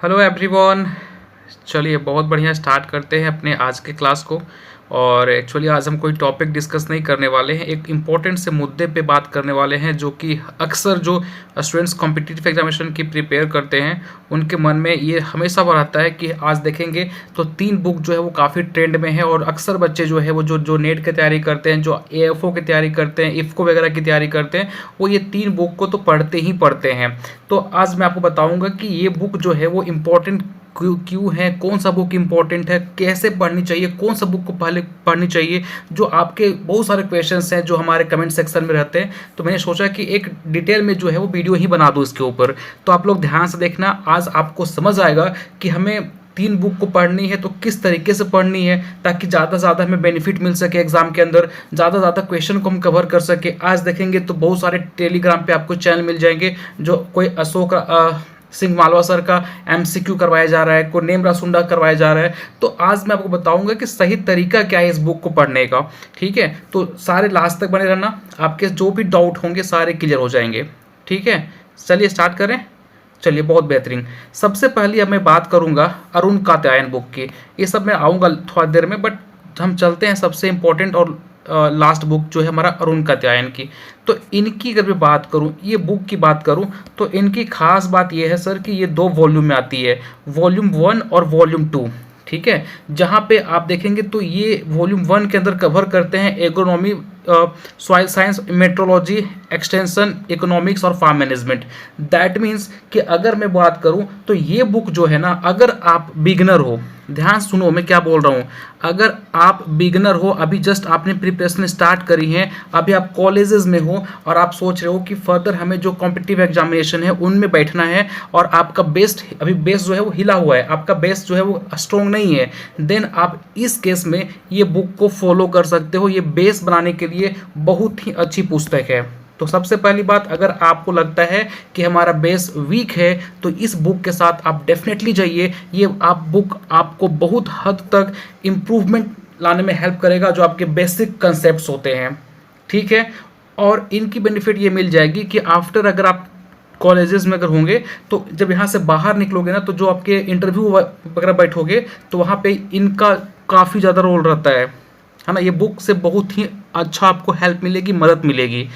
Hello everyone. चलिए बहुत बढ़िया स्टार्ट करते हैं अपने आज के क्लास को। और एक्चुअली आज हम कोई टॉपिक डिस्कस नहीं करने वाले हैं, एक इम्पॉर्टेंट से मुद्दे पे बात करने वाले हैं जो कि अक्सर जो स्टूडेंट्स कॉम्पिटिटिव एग्जामिनेशन की प्रिपेयर करते हैं उनके मन में ये हमेशा रहता है कि आज देखेंगे तो 3 बुक जो है वो काफ़ी ट्रेंड में है। और अक्सर बच्चे जो है वो जो नेट की तैयारी करते हैं, जो एएफओ की तैयारी करते हैं, इफ़को वगैरह की तैयारी करते हैं, वो ये 3 बुक को तो पढ़ते ही पढ़ते हैं। तो आज मैं आपको बताऊंगा कि ये बुक जो है वो इम्पोर्टेंट क्यों है, कौन सा बुक इंपॉर्टेंट है, कैसे पढ़नी चाहिए, कौन सा बुक को पहले पढ़नी चाहिए। जो आपके बहुत सारे क्वेश्चंस हैं जो हमारे कमेंट सेक्शन में रहते हैं, तो मैंने सोचा कि एक डिटेल में जो है वो वीडियो ही बना दूँ इसके ऊपर। तो आप लोग ध्यान से देखना, आज आपको समझ आएगा कि हमें 3 बुक को पढ़नी है तो किस तरीके से पढ़नी है, ताकि ज़्यादा से ज़्यादा हमें बेनिफिट मिल सके एग्जाम के अंदर, ज़्यादा से ज़्यादा क्वेश्चन को हम कवर कर सके। आज देखेंगे तो बहुत सारे टेलीग्राम पे आपको चैनल मिल जाएंगे, जो कोई अशोक सिंह मालवा सर का एमसीक्यू करवाया जा रहा है, कोई नेम रासुंडा करवाया जा रहा है। तो आज मैं आपको बताऊंगा कि सही तरीका क्या है इस बुक को पढ़ने का। ठीक है, तो सारे लास्ट तक बने रहना, आपके जो भी डाउट होंगे सारे क्लियर हो जाएंगे। ठीक है, चलिए स्टार्ट करें। चलिए बहुत बेहतरीन। सबसे पहले अब मैं बात करूंगा अरुण कात्यायन बुक की। ये सब मैं आऊँगा थोड़ा देर में, बट हम चलते हैं सबसे इम्पोर्टेंट और लास्ट बुक जो है हमारा अरुण कात्यायन की। तो इनकी अगर मैं बात करूं, ये बुक की बात करूं, तो इनकी खास बात ये है सर कि ये 2 वॉल्यूम में आती है, वॉल्यूम 1 और वॉल्यूम 2। ठीक है, जहाँ पे आप देखेंगे तो ये वॉल्यूम 1 के अंदर कवर करते हैं agronomy, soil science, metrology, extension, economics और फार्म मैनेजमेंट। दैट मीन्स कि अगर मैं बात करूं तो ये बुक जो है ना, अगर आप बिगनर हो, ध्यान सुनो मैं क्या बोल रहा हूँ, अगर आप बिगनर हो, अभी जस्ट आपने प्रिपरेशन स्टार्ट करी है, अभी आप कॉलेजेस में हो और आप सोच रहे हो कि फर्दर हमें जो कॉम्पिटिटिव एग्जामिनेशन है उनमें बैठना है, और आपका बेस्ट अभी बेस जो है वो हिला हुआ है, आपका बेस जो है वो स्ट्रॉन्ग नहीं है, देन आप इस केस में ये बुक को फॉलो कर सकते हो। ये बेस बनाने के लिए बहुत ही अच्छी पुस्तक है। तो सबसे पहली बात, अगर आपको लगता है कि हमारा बेस वीक है तो इस बुक के साथ आप डेफिनेटली जाइए। ये बुक आपको बहुत हद तक इम्प्रूवमेंट लाने में हेल्प करेगा, जो आपके बेसिक कंसेप्ट्स होते हैं। ठीक है, और इनकी बेनिफिट ये मिल जाएगी कि आफ्टर अगर आप कॉलेजेस में अगर होंगे तो जब यहाँ से बाहर निकलोगे ना, तो जो आपके इंटरव्यू वगैरह बैठोगे तो वहाँ पे इनका काफ़ी ज़्यादा रोल रहता है ना। ये बुक से बहुत ही अच्छा आपको हेल्प मिलेगी, मदद मिलेगी।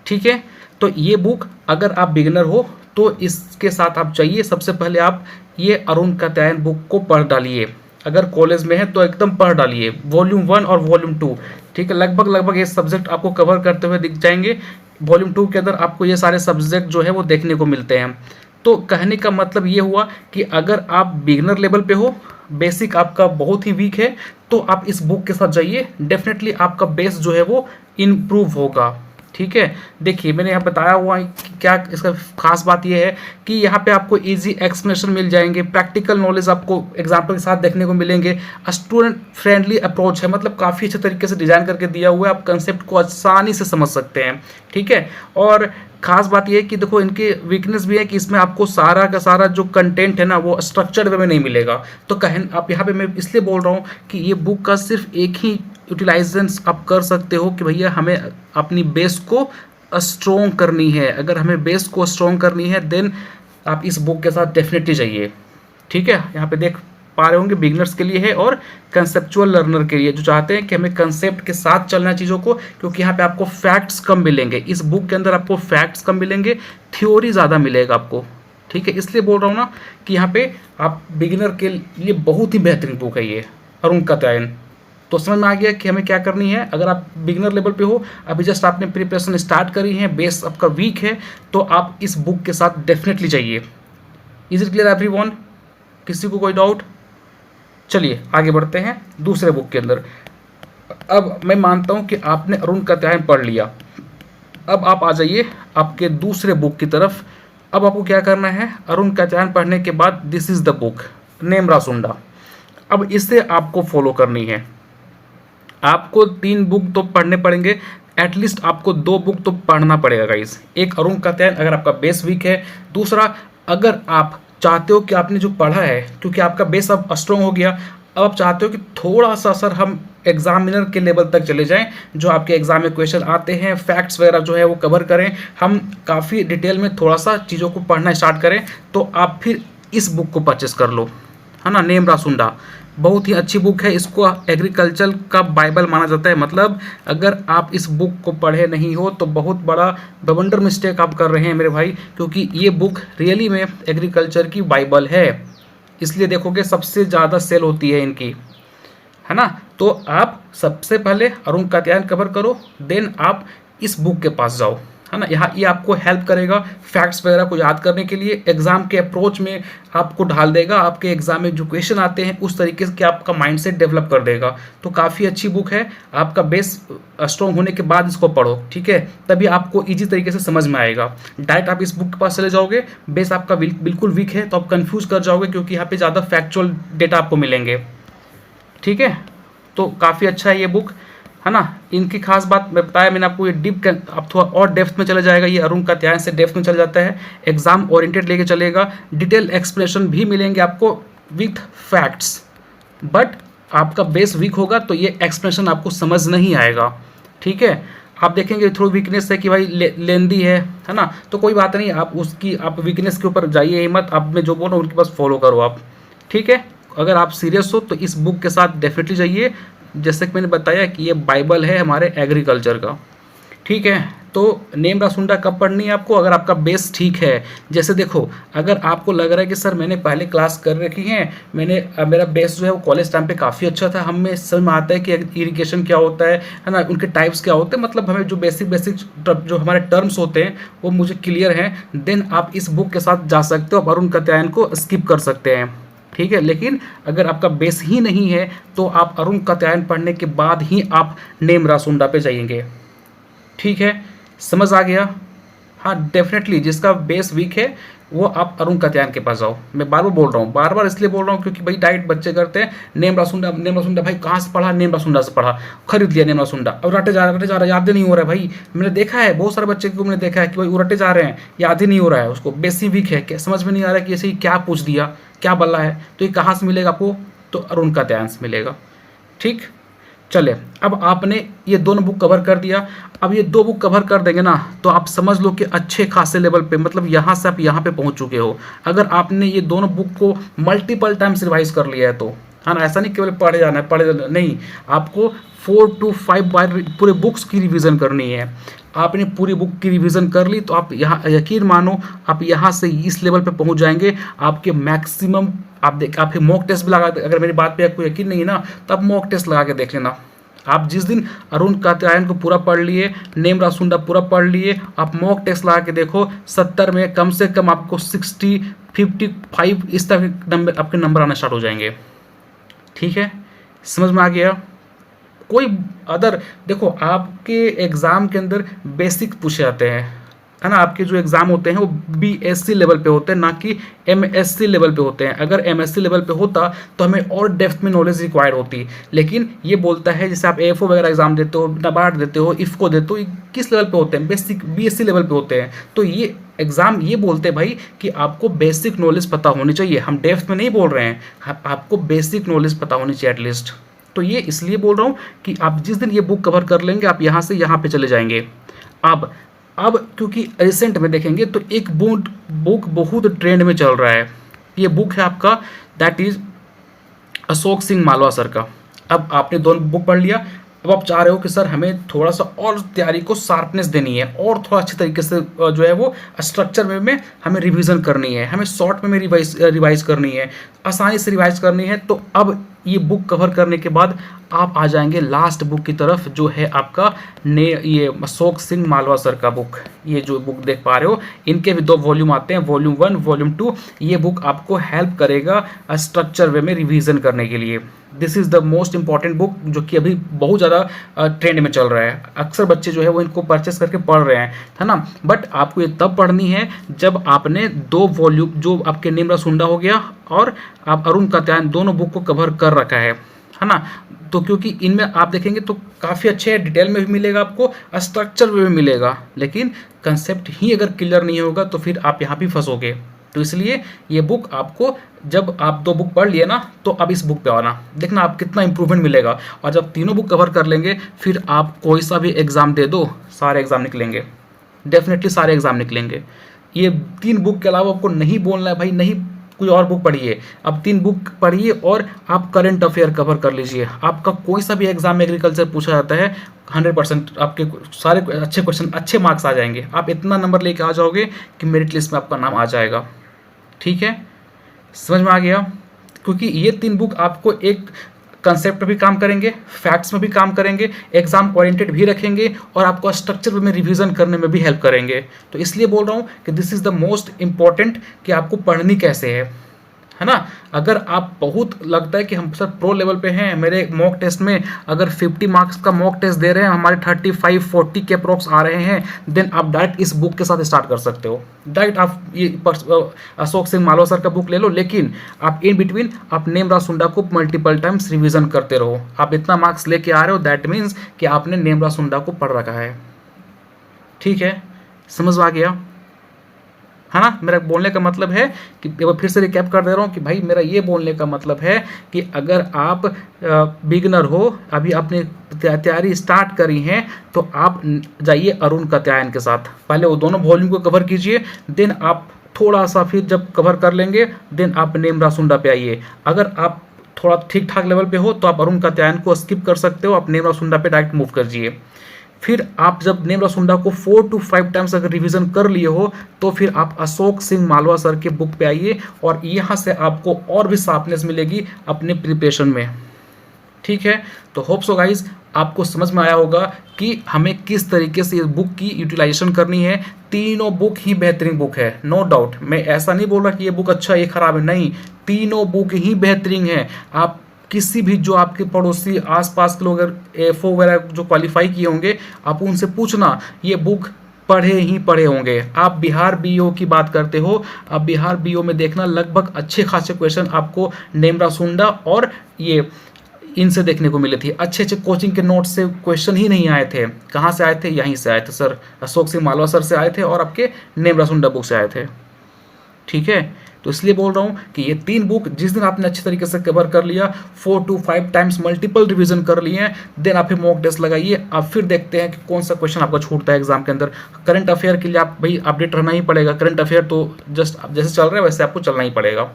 ठीक है, तो ये बुक अगर आप बिगिनर हो तो इसके साथ आप चाहिए। सबसे पहले आप ये अरुण कात्यायन बुक को पढ़ डालिए, अगर कॉलेज में है तो एकदम पढ़ डालिए, वॉल्यूम 1 और वॉल्यूम 2। ठीक है, लगभग ये सब्जेक्ट आपको कवर करते हुए दिख जाएंगे। वॉल्यूम 2 के अंदर आपको ये सारे सब्जेक्ट जो है वो देखने को मिलते हैं। तो कहने का मतलब ये हुआ कि अगर आप बिगिनर लेवल पे हो, बेसिक आपका बहुत ही वीक है, तो आप इस बुक के साथ जाइए, डेफिनेटली आपका बेस जो है वो इम्प्रूव होगा। ठीक है, देखिए मैंने यहाँ बताया हुआ है कि क्या इसका खास बात ये है कि यहाँ पे आपको इजी एक्सप्लेनेशन मिल जाएंगे, प्रैक्टिकल नॉलेज आपको एग्जाम्पल के साथ देखने को मिलेंगे, स्टूडेंट फ्रेंडली अप्रोच है, मतलब काफ़ी अच्छे तरीके से डिज़ाइन करके दिया हुआ है, आप कंसेप्ट को आसानी से समझ सकते हैं। ठीक है, और खास बात यह है कि देखो इनकी वीकनेस भी है कि इसमें आपको सारा का सारा जो कंटेंट है ना वो स्ट्रक्चर्ड वे में नहीं मिलेगा। तो कहें आप यहाँ पे, मैं इसलिए बोल रहा हूँ कि ये बुक का सिर्फ एक ही यूटिलाइजेशन आप कर सकते हो कि भैया हमें अपनी बेस को स्ट्रॉन्ग करनी है। अगर हमें बेस को स्ट्रॉन्ग करनी है देन आप इस बुक के साथ डेफिनेटली जाइए। ठीक है, यहाँ पे देख पा रहे होंगे बिगनर्स के लिए है और कंसेप्चुअल लर्नर के लिए, जो चाहते हैं कि हमें कंसेप्ट के साथ चलना है चीज़ों को, क्योंकि यहाँ पे आपको फैक्ट्स कम मिलेंगे। इस बुक के अंदर आपको फैक्ट्स कम मिलेंगे, थ्योरी ज़्यादा मिलेगा आपको। ठीक है, इसलिए बोल रहा हूँ ना कि यहाँ पे आप बिगिनर के लिए बहुत ही बेहतरीन बुक है ये अरुण कात्यायन। तो समझ में आ गया कि हमें क्या करनी है। अगर आप बिगिनर लेवल पे हो, अभी जस्ट आपने प्रिपरेशन स्टार्ट करी है, बेस आपका वीक है, तो आप इस बुक के साथ डेफिनेटली जाइए। Is it clear everyone? किसी को कोई डाउट? चलिए आगे बढ़ते हैं दूसरे बुक के अंदर। अब मैं मानता हूं कि आपने अरुण कात्यायन पढ़ लिया, अब आप आ जाइए आपके दूसरे बुक की तरफ। अब आपको क्या करना है, अरुण कात्यायन पढ़ने के बाद this is the book, name Rasunda. अब इसे आपको फॉलो करनी है। आपको 3 बुक तो पढ़ने पड़ेंगे, एटलीस्ट आपको 2 बुक तो पढ़ना पड़ेगा गाइस। एक अरुण कात्यायन अगर आपका बेस वीक है, दूसरा अगर आप चाहते हो कि आपने जो पढ़ा है, क्योंकि आपका बेस अब स्ट्रॉन्ग हो गया, अब आप चाहते हो कि थोड़ा सा सर हम एग्जामिनर के लेवल तक चले जाएं, जो आपके एग्जाम में क्वेश्चन आते हैं, फैक्ट्स वगैरह जो है वो कवर करें, हम काफ़ी डिटेल में थोड़ा सा चीज़ों को पढ़ना स्टार्ट करें, तो आप फिर इस बुक को परचेस कर लो, है ना। नेम रासुंडा बहुत ही अच्छी बुक है, इसको एग्रीकल्चर का बाइबल माना जाता है। मतलब अगर आप इस बुक को पढ़े नहीं हो तो बहुत बड़ा बवंडर मिस्टेक आप कर रहे हैं मेरे भाई, क्योंकि ये बुक रियली में एग्रीकल्चर की बाइबल है। इसलिए देखोगे सबसे ज़्यादा सेल होती है इनकी, है ना। तो आप सबसे पहले अरुण कात्यायन कवर करो, देन आप इस बुक के पास जाओ, है ना। यहाँ ये आपको हेल्प करेगा फैक्ट्स वगैरह को याद करने के लिए, एग्जाम के अप्रोच में आपको ढाल देगा, आपके एग्जाम में जो क्वेश्चन आते हैं उस तरीके से आपका माइंडसेट डेवलप कर देगा। तो काफ़ी अच्छी बुक है, आपका बेस स्ट्रॉन्ग होने के बाद इसको पढ़ो, ठीक है, तभी आपको ईजी तरीके से समझ में आएगा। डायरेक्ट आप इस बुक के पास चले जाओगे, बेस आपका बिल्कुल वीक है तो आप कन्फ्यूज कर जाओगे, क्योंकि यहाँ पे ज़्यादा फैक्चुअल डेटा आपको मिलेंगे, ठीक है। तो काफ़ी अच्छा है ये बुक, है ना। इनकी खास बात मैं बताया मैंने आपको, ये डीप अब थोड़ा और डेप्थ में चला जाएगा, ये अरुण कात्यायन से डेप्थ में चला जाता है, एग्जाम ओरिएंटेड लेके चलेगा, डिटेल एक्सप्लेनेशन भी मिलेंगे आपको विथ फैक्ट्स। बट आपका बेस वीक होगा तो ये एक्सप्लेनेशन आपको समझ नहीं आएगा, ठीक है। आप देखेंगे थोड़ी वीकनेस है कि भाई लेंदी है ना, तो कोई बात नहीं, आप उसकी आप वीकनेस के ऊपर जाइए ही मत, आप मैं जो बोल रहा हूँ उनके पास फॉलो करो आप, ठीक है। अगर आप सीरियस हो तो इस बुक के साथ डेफिनेटली जाइए, जैसे कि मैंने बताया कि ये बाइबल है हमारे एग्रीकल्चर का, ठीक है। तो नेम रासुंडा कब पढ़नी है आपको, अगर आपका बेस ठीक है। जैसे देखो, अगर आपको लग रहा है कि सर मैंने पहले क्लास कर रखी है, मेरा बेस जो है वो कॉलेज टाइम पे काफ़ी अच्छा था, हमें समझ में आता है कि इरिगेशन क्या होता है ना, उनके टाइप्स क्या होते हैं, मतलब हमें जो बेसिक जो हमारे टर्म्स होते हैं वो मुझे क्लियर हैं, देन आप इस बुक के साथ जा सकते हो, आप अरुण कात्यायन को स्किप कर सकते हैं, ठीक है। लेकिन अगर आपका बेस ही नहीं है तो आप अरुण कात्यायन पढ़ने के बाद ही आप नेम रासुंडा पे जाएंगे, ठीक है। समझ आ गया। हाँ डेफिनेटली जिसका बेस वीक है वो आप अरुण कात्यायन के पास जाओ। मैं बार बार बोल रहा हूँ, बार बार इसलिए बोल रहा हूँ क्योंकि भाई डायरेक्ट बच्चे करते हैं नेम रासुंडा भाई कहाँ से पढ़ा, नेम रासुंडा से पढ़ा, खरीद लिया नेम रासुंडा, अब रटे जा रहा याद ही नहीं हो रहा है। भाई मैंने देखा है बहुत सारे बच्चे को, मैंने देखा है कि भाई उरटे जा रहे हैं, याद ही नहीं हो रहा है, उसको बेस ही वीक है, क्या समझ में नहीं आ रहा है कि ऐसे ही क्या पूछ दिया, क्या बल्ला है। तो ये कहाँ से मिलेगा आपको, तो अरुण कात्यायन से मिलेगा, ठीक। चले, अब आपने ये दोनों बुक कवर कर दिया, अब ये 2 बुक कवर कर देंगे ना तो आप समझ लो कि अच्छे खासे लेवल पे, मतलब यहाँ से आप यहाँ पे पहुँच चुके हो। अगर आपने ये दोनों बुक को मल्टीपल टाइम्स रिवाइज कर लिया है तो, है ना, ऐसा नहीं केवल पढ़े जाना है, पढ़े जाना नहीं, आपको 4 to 5 बार पूरे बुक्स की रिवीजन करनी है। आपने पूरी बुक की रिवीजन कर ली तो आप यहाँ यकीन मानो आप यहाँ से इस लेवल पे पहुँच जाएंगे। आपके मैक्सिमम आपके मॉक टेस्ट भी लगा, अगर मेरी बात पे आपको यकीन नहीं है ना तो आप मॉक टेस्ट लगा के देख लेना। आप जिस दिन अरुण कात्यायन को पूरा पढ़ लिए, नेम रासुंडा पूरा पढ़ लिए, आप मॉक टेस्ट लगा के देखो, 70 में कम से कम आपको 60, 55 इस तरह के नंबर, आपके नंबर आना स्टार्ट हो जाएंगे, ठीक है। समझ में आ गया। कोई अदर देखो, आपके एग्ज़ाम के अंदर बेसिक पूछे जाते हैं, है ना। आपके जो एग्ज़ाम होते हैं वो BSc लेवल पे होते हैं, ना कि MSc लेवल पे होते हैं। अगर MSc लेवल पे होता तो हमें और डेप्थ में नॉलेज रिक्वायर्ड होती, लेकिन ये बोलता है जैसे आप AFO वगैरह एग्जाम देते हो, नाबार्ड देते हो, IFCO देते हो, ये किस लेवल पे होते हैं, बेसिक BSc लेवल पे होते हैं। तो ये एग्ज़ाम ये बोलते हैं भाई कि आपको बेसिक नॉलेज पता होनी चाहिए, हम डेप्थ में नहीं बोल रहे हैं, आपको बेसिक नॉलेज पता होनी चाहिए एटलीस्ट। तो ये इसलिए बोल रहा हूँ कि आप जिस दिन ये बुक कवर कर लेंगे आप यहाँ से यहाँ पे चले जाएंगे। अब क्योंकि रिसेंट में देखेंगे तो एक बुक बहुत ट्रेंड में चल रहा है, ये बुक है आपका that is Ashok Singh Malwa sir का। अब आपने दोनों बुक पढ़ लिया, अब आप चाह रहे हो कि सर हमें थोड़ा सा और तैयारी को शार्पनेस देनी है और थोड़ा अच्छे तरीके से जो है वो स्ट्रक्चर में हमें रिवीजन करनी है, हमें शॉर्ट में रिवाइज करनी है, आसानी से रिवाइज करनी है। तो अब ये बुक कवर करने के बाद आप आ जाएंगे लास्ट बुक की तरफ, जो है आपका ये अशोक सिंह मालवा सर का बुक। ये जो बुक देख पा रहे हो इनके भी 2 वॉल्यूम आते हैं, वॉल्यूम 1 वॉल्यूम 2। ये बुक आपको हेल्प करेगा स्ट्रक्चर वे में रिवीजन करने के लिए। This is the most important book जो कि अभी बहुत ज़्यादा ट्रेंड में चल रहा है। अक्सर बच्चे जो है वो इनको परचेस करके पढ़ रहे हैं, है ना। बट आपको ये तब पढ़नी है जब आपने 2 वॉल्यूम, जो आपके नेम रासुंडा हो गया और आप अरुण कात्यायन, दोनों बुक को कवर कर रखा है ना। तो क्योंकि इनमें आप देखेंगे तो काफ़ी अच्छे हैं, डिटेल में भी मिलेगा आपको, स्ट्रक्चर में भी मिलेगा, लेकिन कंसेप्ट ही अगर क्लियर नहीं होगा तो फिर आप यहाँ भी फंसोगे। तो इसलिए ये बुक आपको, जब आप 2 बुक पढ़ लिए ना तो अब इस बुक पे आना, देखना आप कितना इंप्रूवमेंट मिलेगा। और जब तीनों बुक कवर कर लेंगे फिर आप कोई सा भी एग्ज़ाम दे दो, सारे एग्ज़ाम निकलेंगे, डेफिनेटली सारे एग्ज़ाम निकलेंगे। ये 3 बुक के अलावा आपको नहीं बोलना है भाई, नहीं कोई और बुक पढ़िए, अब 3 बुक पढ़िए और आप करंट अफेयर कवर कर लीजिए। आपका कोई सा भी एग्जाम में एग्रीकल्चर पूछा जाता है 100% आपके सारे अच्छे क्वेश्चन, अच्छे मार्क्स आ जाएंगे। आप इतना नंबर लेके आ जाओगे कि मेरिट लिस्ट में आपका नाम आ जाएगा। ठीक है, समझ में आ गया? क्योंकि ये 3 बुक आपको एक कंसेप्ट पे भी काम करेंगे, फैक्ट्स में भी काम करेंगे, एग्जाम ओरिएंटेड भी रखेंगे और आपको स्ट्रक्चर में रिवीजन करने में भी हेल्प करेंगे। तो इसलिए बोल रहा हूँ कि this is the most important कि आपको पढ़नी कैसे है ना। अगर आप बहुत लगता है कि हम सर प्रो लेवल पे हैं, मेरे मॉक टेस्ट में अगर 50 मार्क्स का मॉक टेस्ट दे रहे हैं, हमारे 35-40 के अप्रॉक्स आ रहे हैं, देन आप डायरेक्ट इस बुक के साथ स्टार्ट कर सकते हो। डायरेक्ट आप ये अशोक सिंह मालवा सर का बुक ले लो, लेकिन आप इन बिटवीन आप नेम रासुंडा को मल्टीपल टाइम्स रिविजन करते रहो। आप इतना मार्क्स लेके आ रहे हो, दैट मीन्स कि आपने नेम रासुंडा को पढ़ रखा है। ठीक है, समझ आ गया है ना। मेरा बोलने का मतलब है कि फिर से रिकैप कर दे रहा हूँ कि भाई मेरा ये बोलने का मतलब है कि अगर आप बिगनर हो, अभी आपने तैयारी स्टार्ट करी है, तो आप जाइए अरुण कात्यायन के साथ, पहले वो दोनों वॉल्यूम को कवर कीजिए, देन आप थोड़ा सा फिर जब कवर कर लेंगे देन आप नेम रासुंडा पे आइए। अगर आप थोड़ा ठीक ठाक लेवल पे हो तो आप अरुण कात्यायन को स्किप कर सकते हो, आप नेम रासुंडा पे डायरेक्ट मूव कर जाइए। फिर आप जब नेम रासुंडा को 4 to 5 टाइम्स अगर रिवीजन कर लिए हो तो फिर आप अशोक सिंह मालवा सर के बुक पे आइए और यहाँ से आपको और भी शार्पनेस मिलेगी अपने प्रिपरेशन में। ठीक है, तो होप सो गाइज आपको समझ में आया होगा कि हमें किस तरीके से इस बुक की यूटिलाइजेशन करनी है। तीनों बुक ही बेहतरीन बुक है, नो डाउट। मैं ऐसा नहीं बोल रहा कि ये बुक अच्छा ये खराब है, नहीं, तीनों बुक ही बेहतरीन है। आप किसी भी जो आपके पड़ोसी आसपास के लोग अगर एफओ वगैरह जो क्वालिफाई किए होंगे, आप उनसे पूछना, ये बुक पढ़े ही पढ़े होंगे। आप बिहार बीओ की बात करते हो, आप बिहार बीओ में देखना लगभग अच्छे खासे क्वेश्चन आपको नेम रासुंडा और ये इनसे देखने को मिले थे। अच्छे अच्छे कोचिंग के नोट से क्वेश्चन ही नहीं आए थे। कहाँ से आए थे? यहीं से आए थे सर, अशोक सिंह मालवा सर से आए थे और आपके नेम रासुंडा बुक से आए थे। ठीक है, तो इसलिए बोल रहा हूँ कि ये 3 बुक जिस दिन आपने अच्छे तरीके से कवर कर लिया, 4 to 5 टाइम्स मल्टीपल रिवीजन कर लिए हैं, देन आप फिर मॉक टेस्ट लगाइए। आप फिर देखते हैं कि कौन सा क्वेश्चन आपका छूटता है एग्जाम के अंदर। करंट अफेयर के लिए आप भाई अपडेट रहना ही पड़ेगा। करंट अफेयर तो जस्ट जैसे चल रहा है वैसे आपको चलना ही पड़ेगा।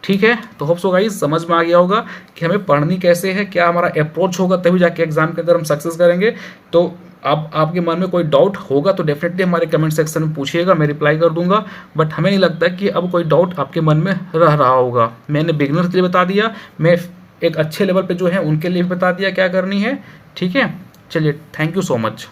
ठीक है, तो होप सो गाइस समझ में आ गया होगा कि हमें पढ़नी कैसे है, क्या हमारा अप्रोच होगा, तभी जाके एग्जाम के अंदर हम सक्सेस करेंगे। तो आप आपके मन में कोई डाउट होगा तो डेफिनेटली हमारे कमेंट सेक्शन में पूछिएगा, मैं रिप्लाई कर दूंगा। बट हमें नहीं लगता कि अब कोई डाउट आपके मन में रह रहा होगा। मैंने बिगिनर के लिए बता दिया, मैं एक अच्छे लेवल पे जो है उनके लिए भी बता दिया क्या करनी है। ठीक है, चलिए, थैंक यू सो मच।